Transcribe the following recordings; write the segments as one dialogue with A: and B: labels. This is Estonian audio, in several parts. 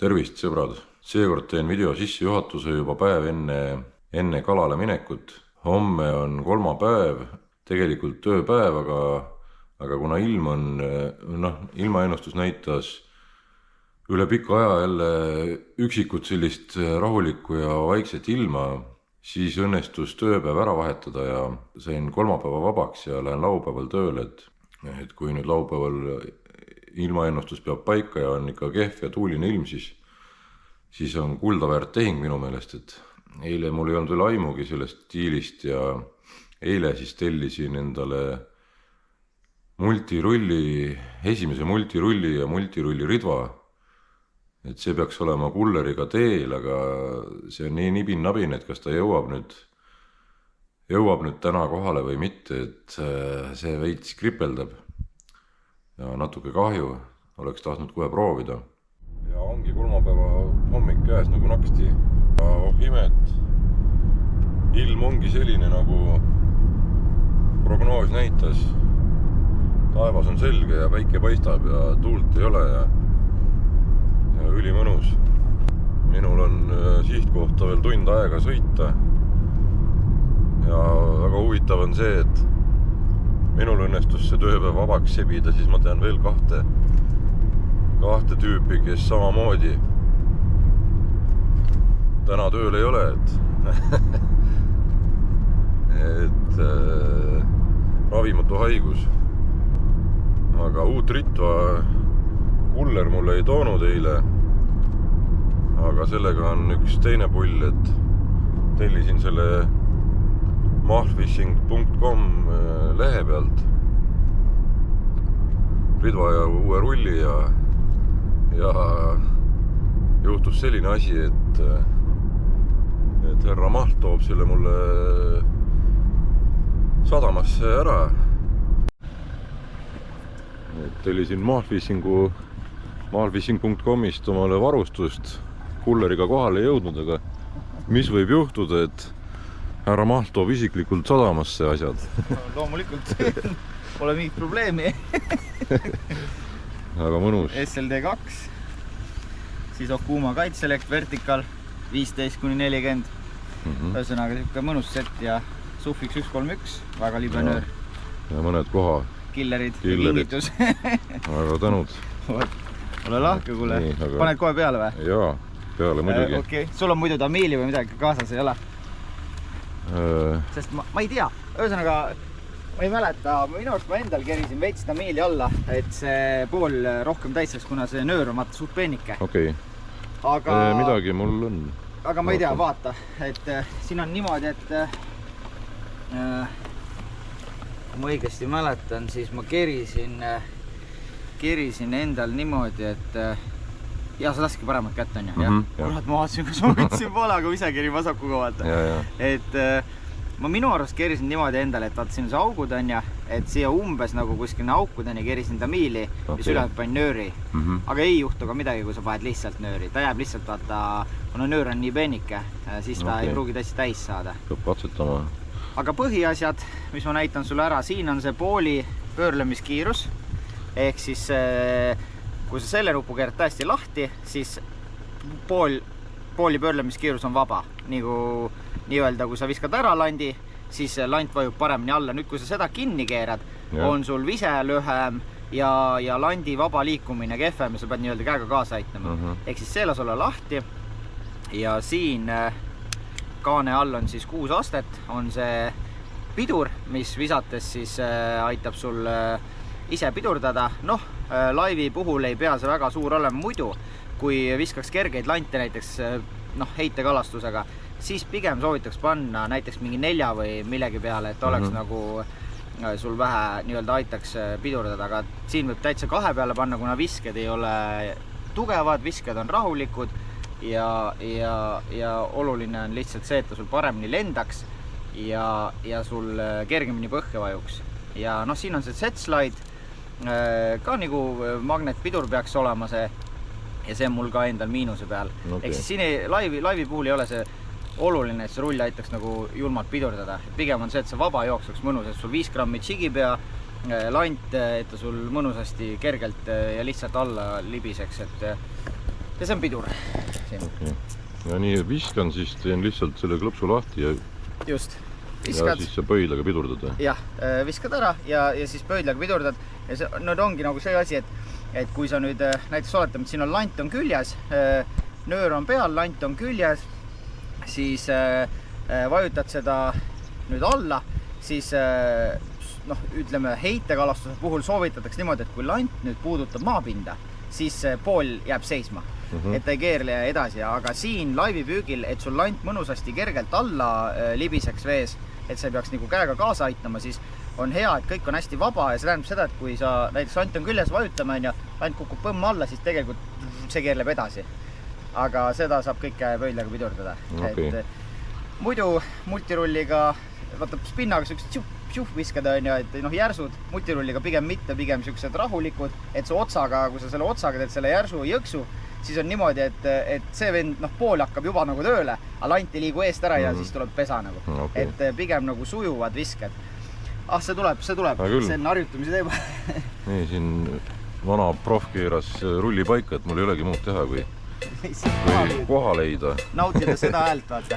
A: Tervist, sõbrad! Seekord teen video sissejuhatuse juba päev enne kalale minekut. Homme on kolmapäev, tegelikult tööpäev, aga kuna ilm on, ilmaennustus näitas üle pika aja jälle üksikut sellist rahulikku ja vaikset ilma, siis õnnestus tööpäev ära vahetada ja sain kolmapäeva vabaks ja lähen laupäeval tööle, et kui nüüd laupäeval ilmaennustus peab paika ja on ikka kehv ja tuuline ilm, siis on kuldaväärt tehing minu meelest, et eile mul ei olnud veel aimugi sellest diilist ja eile siis tellisin endale esimese multirulli ja multirulli ridva, et see peaks olema kulleriga teel, aga see on nii nibin-nabin, et kas ta jõuab nüüd täna kohale või mitte, et see veits kripeldab. Ja natuke kahju, oleks tahtnud kohe proovida. Ja ongi kolmapäeva hommik käes nagu naksti. Ja oh imet, ilm ongi selline nagu prognoos näitas. Taevas on selge ja päike paistab ja tuult ei ole ja ülimõnus. Minul on sihtkohta veel tund aega sõita. Ja väga huvitav on see, et minul õnnestus see tööpäev vabaks sebida, siis ma tean veel kahte tüüpi, kes samamoodi täna tööl ei ole, et ravimatu haigus. Aga uut ritva kuller mulle ei toonud eile, aga sellega on üks teine pull, et tellisin selle mahfishing.com lehe pealt ridva ja uue rulli ja juhtus selline asi, et härra Maht toob selle mulle sadamasse ära. Tellisin mahfishing.comist omale varustust, kulleriga kohale ei jõudnud, aga mis võib juhtuda, et härra Maht toob isiklikult sadamasse asjad.
B: Loomulikult, pole mingit probleemi.
A: Aga mõnus.
B: SLD2, siis Okuma kaitselekt vertikal 15–40. Ühesõnaga siuke mõnus set ja Sufix 131, väga libe nöör.
A: Ja mõned koha.
B: Killerid. Kingitus.
A: Aga tänud.
B: Ole lahke, kuule. Paned kohe peale või?
A: Jaa, peale muidugi.
B: Okay. Sul on muidu tamiili või midagi kaasas ei ole? Sest ma ei tea, ühesõnaga ma ei mäleta, minu arust ma endal kerisin veits tamiili alla, et see pool rohkem täitseks, kuna see nöör on vaata suht peenike.
A: Okei.
B: Aga
A: midagi mul on.
B: Aga ma ei tea, vaata, et siin on niimoodi, et kui ma õigesti mäletan, siis ma kerisin endal niimoodi, et ja sa laski paremat kätt on ju. Kurat, ma vaatasin, kus ma võtsin pole, aga ise kerin vasakuga vaata. Et ma minu arust kerisin niimoodi endale, et vaata siin see augud on ja, et siia umbes nagu kuskil aukudeni kerisin tamiili ja sülenud panin nööri. Aga ei juhtu ka midagi, kui sa paned lihtsalt nööri. Ta jääb lihtsalt vaata, kuna nöör on nii peenike, siis ta ei pruugi tõesti täis saada.
A: Peab katsetama.
B: Aga põhiasjad, mis ma näitan sulle ära, siin on see pooli pöörlemiskiirus. Ehk siis kui sa selle nupu keerad täiesti lahti, siis pooli pöörlemiskiirus on vaba. Nii-öelda, kui sa viskad ära landi, siis lant vajub paremini alla. Nüüd, kui sa seda kinni keerad, on sul vise lühem ja landi vaba liikumine kehvem ja sa pead nii-öelda käega kaasa aitama. Ehk siis see las olla lahti. Ja siin kaane all on siis 6 astet, on see pidur, mis visates siis aitab sul ise pidurdada. Laivi puhul ei pea see väga suur olema muidu, kui viskaks kergeid lante näiteks heitekalastusega, siis pigem soovitaks panna näiteks mingi 4 või millegi peale, et oleks nagu sul vähe nii-öelda aitaks pidurdada, aga siin võib täitsa 2 peale panna, kuna visked ei ole tugevad, visked on rahulikud ja oluline on lihtsalt see, et ta sul paremini lendaks ja sul kergemini põhja vajuks. Ja siin on see Z-slide, ka nagu magnetpidur peaks olema see ja see on mul ka endal miinuse peal. Ehk siis siin laivi puhul ei ole see oluline, et see rull aitaks nagu julmalt pidurdada. Pigem on see, et see vaba jookseks mõnus, et sul 5 grammi tšigipea lant, et ta sul mõnusasti kergelt ja lihtsalt alla libiseks, et ja see on pidur.
A: Okay. Ja nii viskan, siis teen lihtsalt selle klõpsu lahti ja,
B: just.
A: Viskad. Ja siis sa pöidlaga pidurdad.
B: Jah, viskad ära ja siis pöidlaga pidurdad. Ja see ongi nagu see asi, et kui sa nüüd näiteks oletame, et siin on lant on küljes, nöör on peal, lant on küljes, siis vajutad seda nüüd alla, siis ütleme heitekalastuse puhul soovitatakse niimoodi, et kui lant nüüd puudutab maapinda, siis pool jääb seisma. Et ta ei keerle edasi, aga siin laivipüügil, et sul lant mõnusasti kergelt alla libiseks vees, et sa ei peaks nagu käega kaasa aitama, siis on hea, et kõik on hästi vaba ja see tähendab seda, et kui sa näiteks lant on küljes, vajutame ja lant kukub põmm alla, siis tegelikult see keerleb edasi. Aga seda saab kõike pöidlaga pidurdada.
A: Okay.
B: Et muidu multirulliga, vaata spinnaga siuksed viskada on ja, et järsud multirulliga pigem mitte, pigem siuksed rahulikud, et see otsaga, kui sa selle otsaga teed selle järsu jõksu, siis on niimoodi, et see vend pool hakkab juba nagu tööle, aga lant ei liigu eest ära ja siis tuleb pesa nagu.
A: Okay.
B: Et pigem nagu sujuvad visked. See tuleb, see on harjutamise teema.
A: Nii, siin vana prof keeras rulli paika, et mul ei olegi muud teha, kui koha leida.
B: Nautida seda häält, vaata.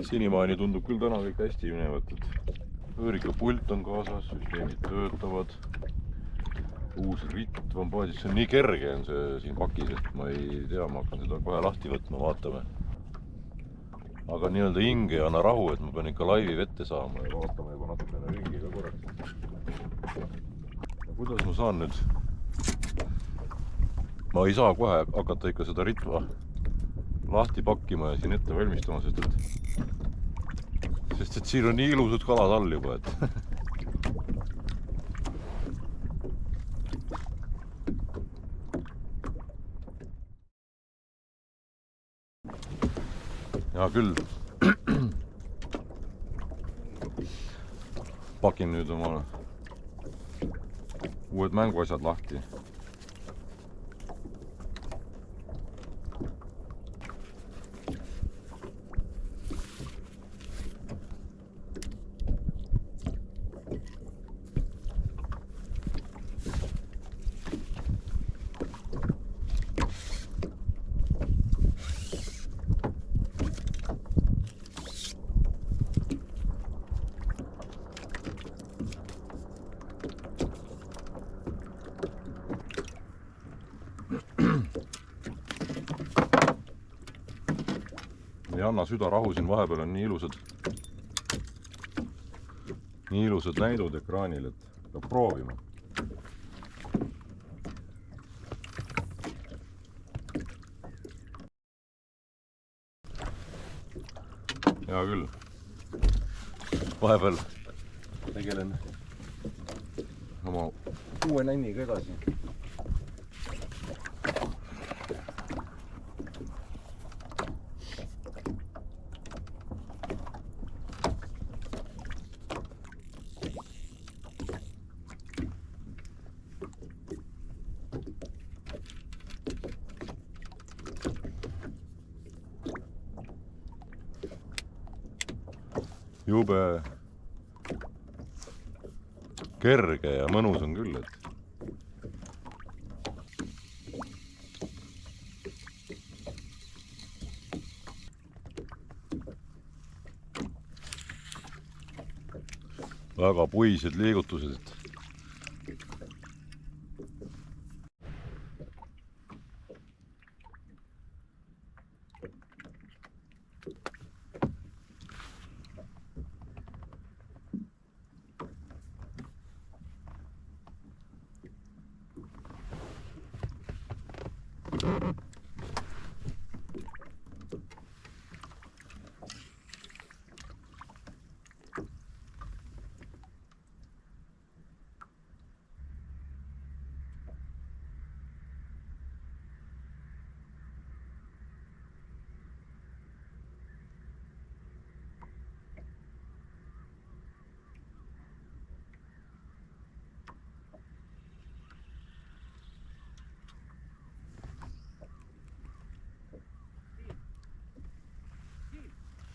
A: Sinimaani tundub küll täna kõik hästi minevat, et võõriga pult on kaasas, süsteemid töötavad, uus ritt vambaadis, see on nii kerge on see siin pakis, et ma ei tea, ma hakkan seda kohe lahti võtma, vaatame. Aga nii-öelda hinge ei anna rahu, et ma pean ikka laivi vette saama ja vaatame juba natukene ringi ka korraks. Ja kuidas ma saan nüüd? Ma ei saa kohe hakata ikka seda ritva lahti pakkima ja siin ette valmistama, sest et siin on nii ilusad kalad all juba, et ja küll pakin nüüd oma uued mänguasjad lahti. Ei anna süda rahu, siin vahepeal on nii ilusad näidud ekraanil, et peab proovima. Hea küll. Vahepeal tegelen oma uue nänniga edasi. Jube kerge ja mõnus on küll, et väga puised liigutused.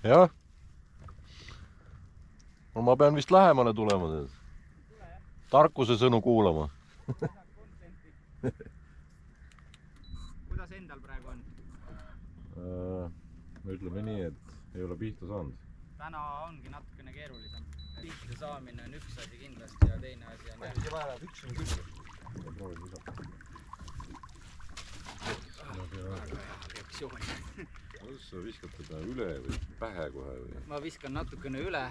A: jah. No ma pean vist lähemale tulema. Tarkuse sõnu kuulama.
B: Kuidas endal praegu on?
A: Ütleme nii, et ei ole pihta saanud.
B: Täna ongi natukene keerulisem. Pihta saamine on üks asi kindlasti ja teine asi on
C: see vaevab üks on küll.
B: reaktsioon.
A: Kuidas sa viskad teda üle või pähe kohe? Või?
B: Ma viskan natukene üle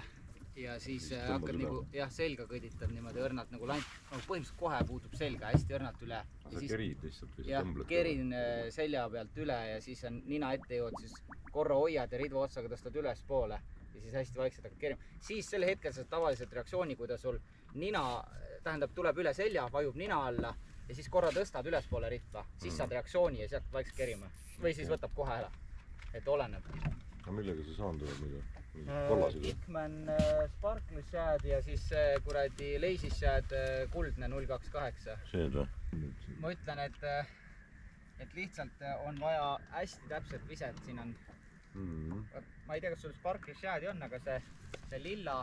B: ja siis hakkad nagu selga kõditad niimoodi õrnalt nagu põhimõtteliselt kohe puutub selga hästi õrnalt üle.
A: Sa kerid lihtsalt või
B: tõmbled? Kerin selja pealt üle ja siis on nina ette jõud, siis korra hoiad ja ridva otsaga tõstad üles poole ja siis hästi vaikselt hakkad kerima. Siis sel hetkel saad tavaliselt reaktsiooni, kui ta sul nina, tähendab, tuleb üle selja, vajub nina alla ja siis korra tõstad ülespoole ritva, siis saad reaktsiooni ja sealt vaikselt kerima. Või siis võtab kohe ära, et oleneb.
A: No millega see saan tuleb mida? Kollasega?
B: Hickman Sparkle Shad ja siis kuradi Lazy Shad kuldne 028.
A: Seed või?
B: Ma ütlen, et lihtsalt on vaja hästi täpselt viset, siin on ma ei tea, kas sul Sparkle Shadi on, aga see lilla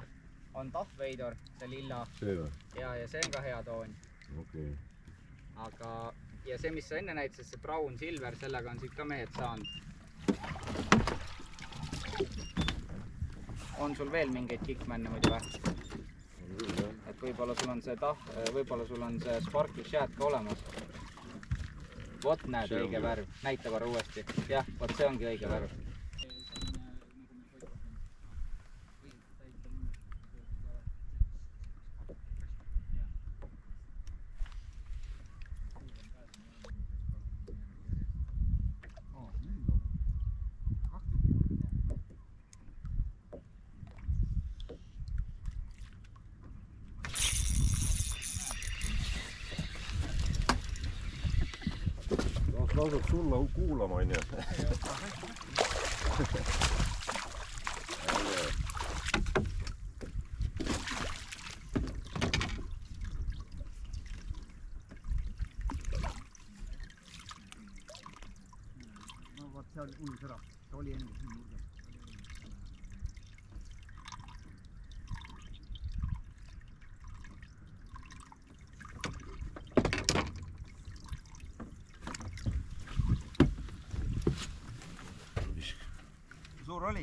B: on Tough Vader, see lilla.
A: See või?
B: Ja see on ka hea toon.
A: Okei.
B: Aga, ja see, mis sa enne näitasid, see Brown Silver, sellega on siit ka mehed saanud. On sul veel mingeid Hickman'e muidu või? Et võib-olla sul on see võib-olla sul on see Sparkle Shad ka olemas. Vot näed, õige värv. Näita korra uuesti. Jah, vot see ongi õige värv.
A: Lasud sulla kuulama, on ju.
C: No vaat see oli unnus ära. See oli enne siin juurde. Suur oli?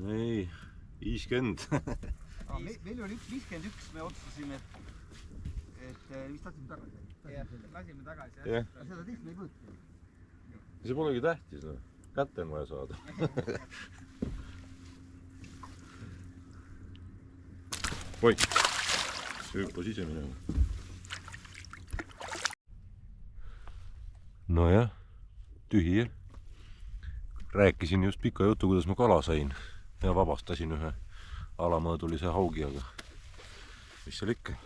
A: Ei, 50.
C: Meil oli 51, me otsustasime, et vist lasime tagasi.
B: Lasime tagasi,
A: jah.
C: Seda tihti me ei võtta.
A: See polegi tähtis, no. Kätte on vaja saada. Oi, see hüppas ise minema. Nojah, tühi jah. Rääkisin just pika jutu, kuidas ma kala sain ja vabastasin ühe alamõõdulise haugi, aga mis seal ikka?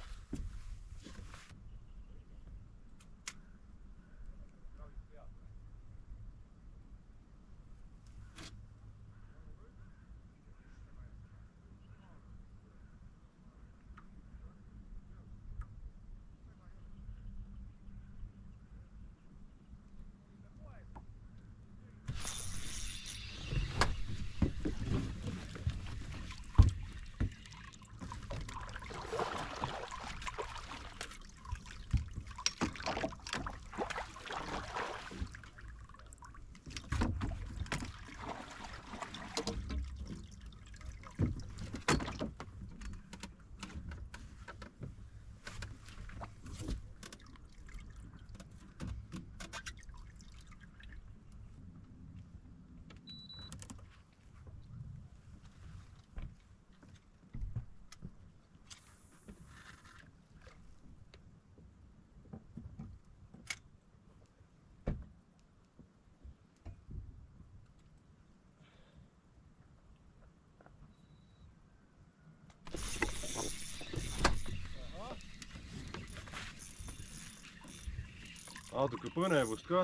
A: Natuke põnevust ka.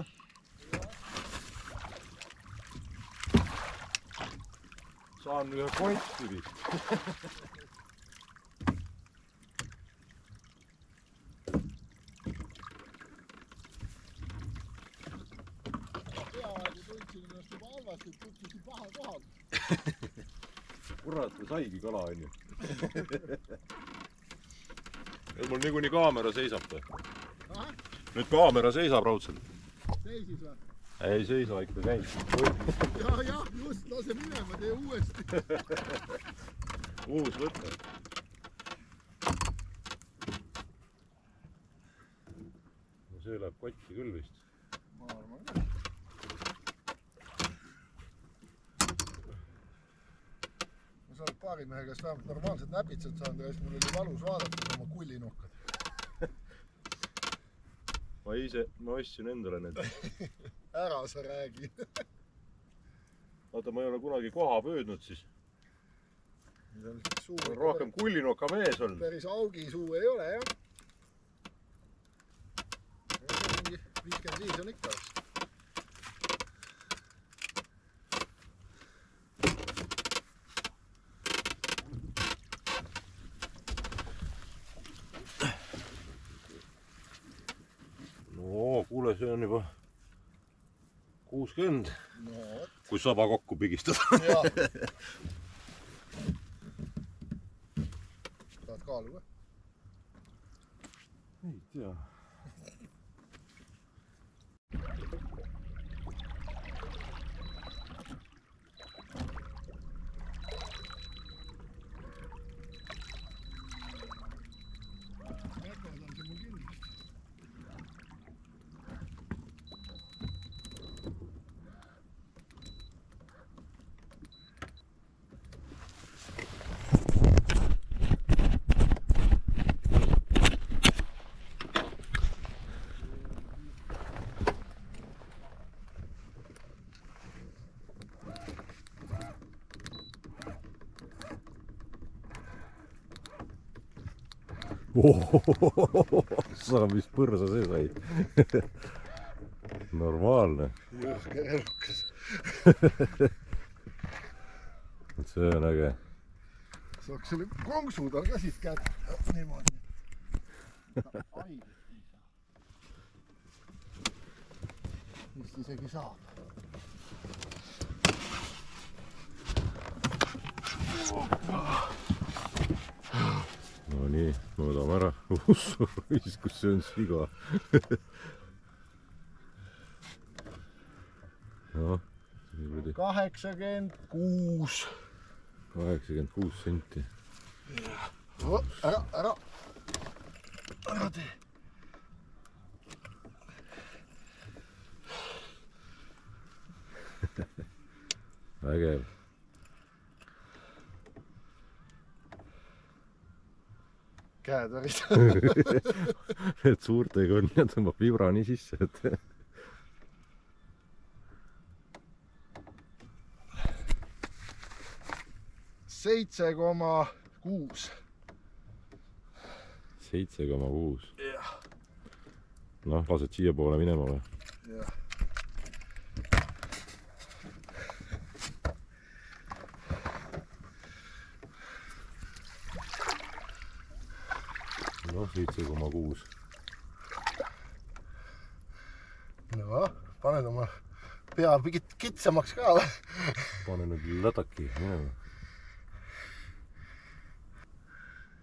A: Saan ühe konsti vist.
D: Peaaegu tundsin ennast juba halvasti, et kutsusin paha kohal.
A: kurat, saigi kala, onju. Mul niikuinii kaamera seisab. Nüüd kaamera seisab raudselt.
C: Seisis või?
A: Ei seisa, ikka käib.
C: Jah, just, lase minema, tee uuesti.
A: Uus võtta. See läheb kotti küll vist.
C: Ma arvan ka. Ma sa oled paarimehe käest vähemalt normaalsed näpitsad saanud ja siis mul oli valus vaadata oma kullinuhkad.
A: Ma ostsin endale need.
C: Ära sa räägi.
A: Vaata, ma ei ole kunagi koha pöödnud siis.
C: Suu
A: rohkem kullinuka mees on.
C: Päris augi suu ei ole, jah. 55 on ikka.
A: No, kuule, see on juba 60.
C: No,
A: kui saba kokku pigistada.
C: Jaa. Tahad kaalu või?
A: Ei tea.
C: Jätavad on see mul kindlasti.
A: Sa vist põrsa see sai. Normaalne.
C: Jõhke elukas.
A: See on äge.
C: Saaks selle konksu tal ka siit kätte. Niimoodi. Vist isegi saab.
A: No nii, mõõdame ära. Raisk, kus see on siga. No,
C: 86.
A: 86 senti.
C: Ära tee.
A: Vägev.
C: Käed väris.
A: Et suurtega on ja tõmbab vibra nii sisse, et
C: 7,6.
A: 7,6. Noh, lased siia poole minema või?
C: Jah.
A: Noh, 7,6.
C: No, paned oma pea kitsamaks ka või?
A: Pane nüüd lädaki minema.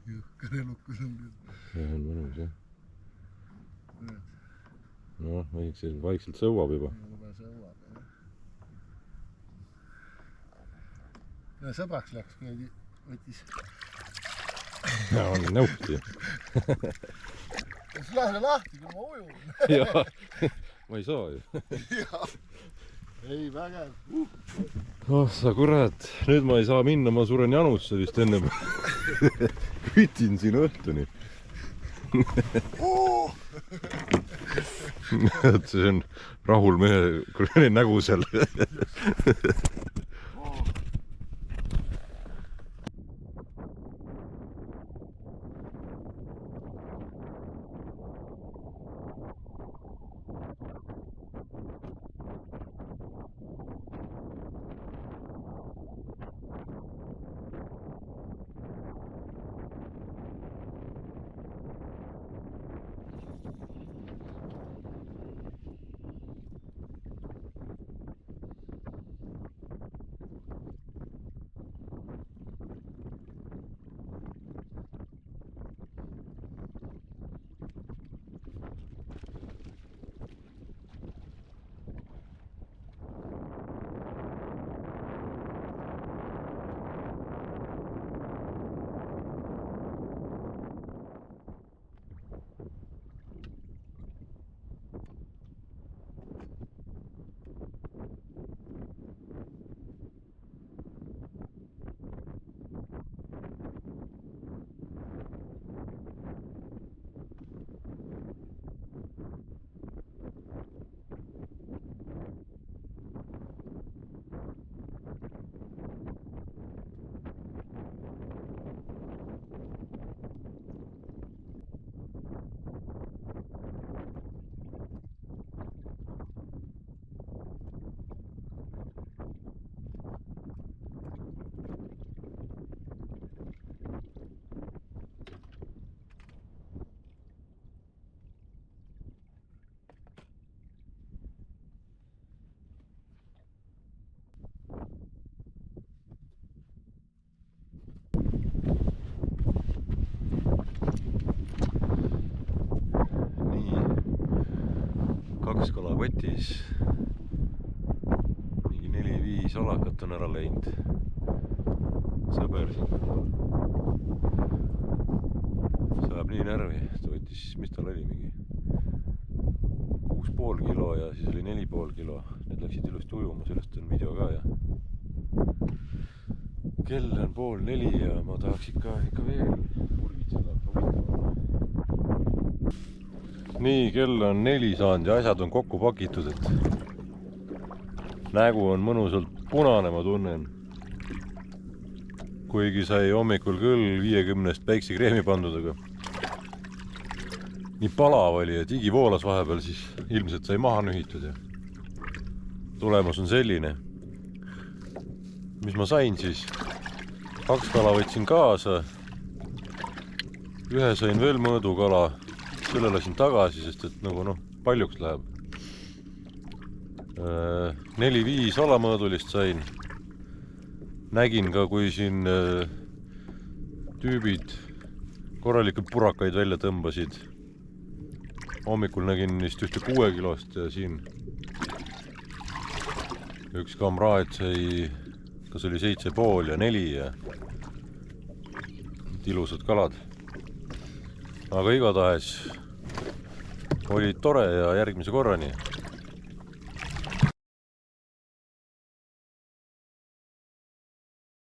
C: Jõhkar elukas on küll.
A: See on mõnus, jah. Noh, vaikselt sõuab juba.
C: Juba sõuab, jah. Ja sõbraks läks, kui võttis.
A: Ja, on nõuti.
C: Siis lähe lahti, kui ma ujun.
A: Jaa, ma ei saa ju.
C: Jaa. Ei, vägev.
A: Oh sa kurat, nüüd ma ei saa minna, ma suren janusse vist ennem. Kütin siin õhtuni. Et see on rahul mehe nägu seal. kotis mingi 4-5 alakat on ära läinud. Sõber siin saab nii närvi, ta võttis, mis tal oli, mingi 6,5 kilo ja siis oli 4,5 kilo. Need läksid ilusti ujuma, sellest on video ka ja kell on 3:30 ja ma tahaks ikka veel urgitseda. Nii, kell on 4 saanud ja asjad on kokku pakitud, et nägu on mõnusalt punane, ma tunnen. Kuigi sai hommikul küll 50 päiksekreemi pandud, aga nii palav oli, et higi voolas vahepeal, siis ilmselt sai maha nühitud ja tulemus on selline. Mis ma sain siis? 2 kala võtsin kaasa, ühe sain veel mõõdukala, selle lasin tagasi, sest et nagu paljuks läheb. 4-5 alamõõdulist sain. Nägin ka, kui siin tüübid korralikult purakaid välja tõmbasid. Hommikul nägin neist ühte 6 kilost ja siin üks kamraad sai, kas oli 7,5 ja 4 ja ilusad kalad. Aga igatahes oli tore ja järgmise korrani.